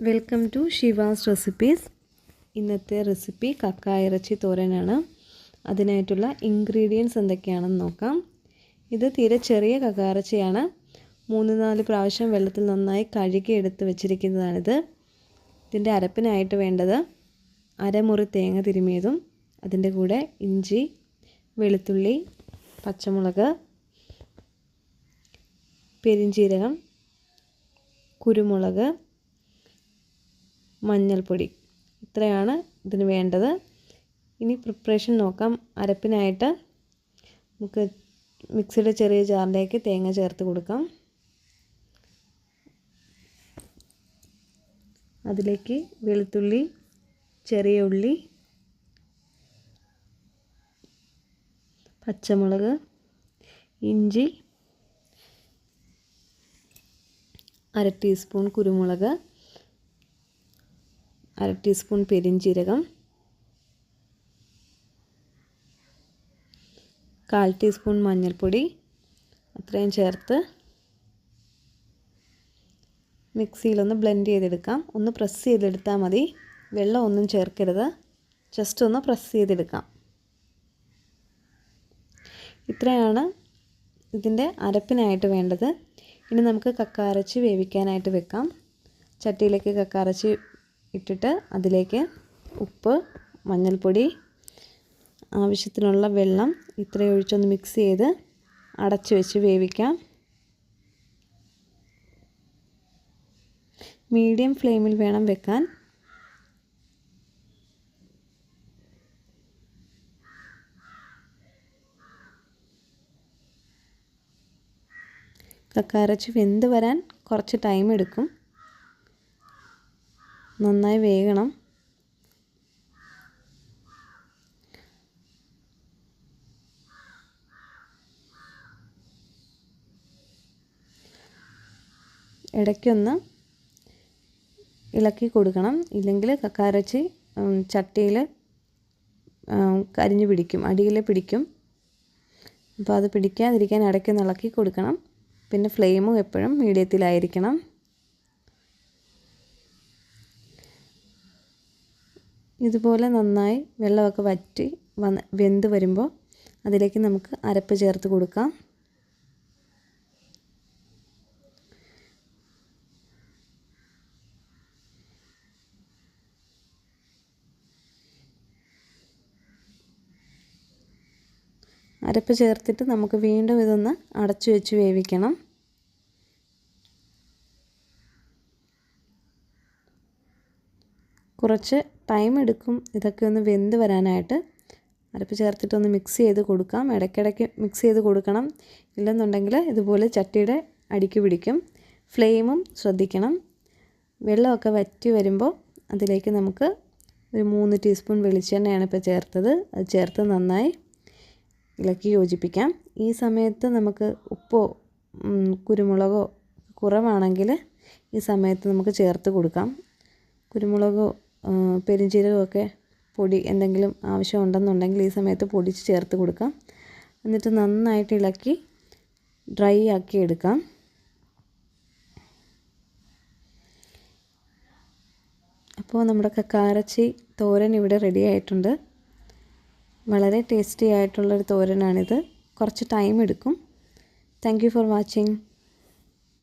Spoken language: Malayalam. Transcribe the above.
Welcome to Shiva's recipes. ഇന്നത്തെ റെസിപ്പി കക്ക ഇറച്ചി തോരനാണ്. അതിനായിട്ടുള്ള ഇൻഗ്രീഡിയൻസ് എന്തൊക്കെയാണെന്ന് നോക്കാം. ഇത് തീരെ ചെറിയ കക്ക ഇറച്ചിയാണ്. 3-4 പ്രാവശ്യം വെള്ളത്തിൽ നന്നായി കഴുകി എടുത്ത് വെച്ചിരിക്കുന്നതാണിത്. ഇതിൻ്റെ അരപ്പിനായിട്ട് വേണ്ടത് അരമുറി തേങ്ങ തിരുമിയതും അതിൻ്റെ കൂടെ ഇഞ്ചി, വെളുത്തുള്ളി, പച്ചമുളക്, പെരിഞ്ചീരകം, കുരുമുളക്, മഞ്ഞൾപ്പൊടി. ഇത്രയാണ് ഇതിന് വേണ്ടത്. ഇനി പ്രിപ്പറേഷൻ നോക്കാം. അരപ്പിനായിട്ട് നമുക്ക് മിക്സിയുടെ ചെറിയ ജാറിലേക്ക് തേങ്ങ ചേർത്ത് കൊടുക്കാം. അതിലേക്ക് വെളുത്തുള്ളി, ചെറിയ ഉള്ളി, പച്ചമുളക്, ഇഞ്ചി, 1/2 ടീസ്പൂൺ കുരുമുളക്, 1/2 ടീസ്പൂൺ പെരിഞ്ചീരകം, 1/4 ടീസ്പൂൺ മഞ്ഞൾപ്പൊടി, അത്രയും ചേർത്ത് മിക്സിയിലൊന്ന് ബ്ലെൻഡ് ചെയ്തെടുക്കാം. ഒന്ന് പ്രസ് ചെയ്തെടുത്താൽ മതി. വെള്ളം ഒന്നും ചേർക്കരുത്. ജസ്റ്റ് ഒന്ന് പ്രസ് ചെയ്തെടുക്കാം. ഇത്രയാണ് ഇതിൻ്റെ അരപ്പിനായിട്ട് വേണ്ടത്. ഇനി നമുക്ക് കക്ക ഇറച്ചി വേവിക്കാനായിട്ട് വെക്കാം. ചട്ടിയിലേക്ക് കക്ക ഇറച്ചി ഇട്ടിട്ട് അതിലേക്ക് ഉപ്പ്, മഞ്ഞൾപ്പൊടി, ആവശ്യത്തിനുള്ള വെള്ളം ഇത്രയും ഒഴിച്ചൊന്ന് മിക്സ് ചെയ്ത് അടച്ചു വെച്ച് വേവിക്കാം. മീഡിയം ഫ്ലെയിമിൽ വേണം വെക്കാൻ. കക്ക ഇറച്ചി വെന്ത് വരാൻ കുറച്ച് ടൈം എടുക്കും. നന്നായി വേകണം. ഇടയ്ക്കൊന്ന് ഇളക്കി കൊടുക്കണം. ഇല്ലെങ്കിൽ കക്ക ഇറച്ചി ചട്ടിയിൽ കരിഞ്ഞു പിടിക്കും, അടിയിൽ പിടിക്കും. അപ്പോൾ അത് പിടിക്കാതിരിക്കാൻ ഇടയ്ക്കൊന്ന് ഇളക്കി കൊടുക്കണം. പിന്നെ ഫ്ലെയിമും എപ്പോഴും മീഡിയത്തിലായിരിക്കണം. ഇതുപോലെ നന്നായി വെള്ളമൊക്കെ വറ്റി വെന്ത് വരുമ്പോൾ അതിലേക്ക് നമുക്ക് അരപ്പ് ചേർത്ത് കൊടുക്കാം. അരപ്പ് ചേർത്തിട്ട് നമുക്ക് വീണ്ടും ഇതൊന്ന് അടച്ചു വെച്ച് വേവിക്കണം. കുറച്ച് ടൈം എടുക്കും ഇതൊക്കെ ഒന്ന് വെന്ത് വരാനായിട്ട്. അരപ്പ് ചേർത്തിട്ടൊന്ന് മിക്സ് ചെയ്ത് കൊടുക്കാം. ഇടയ്ക്കിടയ്ക്ക് മിക്സ് ചെയ്ത് കൊടുക്കണം. ഇല്ലെന്നുണ്ടെങ്കിൽ ഇതുപോലെ ചട്ടിയുടെ അടിക്ക് പിടിക്കും. ഫ്ലെയിമും ശ്രദ്ധിക്കണം. വെള്ളമൊക്കെ വറ്റി വരുമ്പോൾ അതിലേക്ക് നമുക്ക് ഒരു 3 ടീസ്പൂൺ വെളിച്ചെണ്ണയാണ് ഇപ്പോൾ ചേർത്തത്. അത് ചേർത്ത് നന്നായി ഇളക്കി യോജിപ്പിക്കാം. ഈ സമയത്ത് നമുക്ക് ഉപ്പോ കുരുമുളകോ കുറവാണെങ്കിൽ ഈ സമയത്ത് നമുക്ക് ചേർത്ത് കൊടുക്കാം. കുരുമുളകോ പെരിഞ്ചീരകമൊക്കെ പൊടി എന്തെങ്കിലും ആവശ്യമുണ്ടെന്നുണ്ടെങ്കിൽ ഈ സമയത്ത് പൊടിച്ച് ചേർത്ത് കൊടുക്കാം. എന്നിട്ട് നന്നായിട്ട് ഇളക്കി ഡ്രൈ ആക്കി എടുക്കാം. അപ്പോൾ നമ്മുടെ കക്ക ഇറച്ചി തോരൻ ഇവിടെ റെഡി ആയിട്ടുണ്ട്. വളരെ ടേസ്റ്റി ആയിട്ടുള്ളൊരു തോരനാണിത്. കുറച്ച് ടൈം എടുക്കും. Thank you for watching.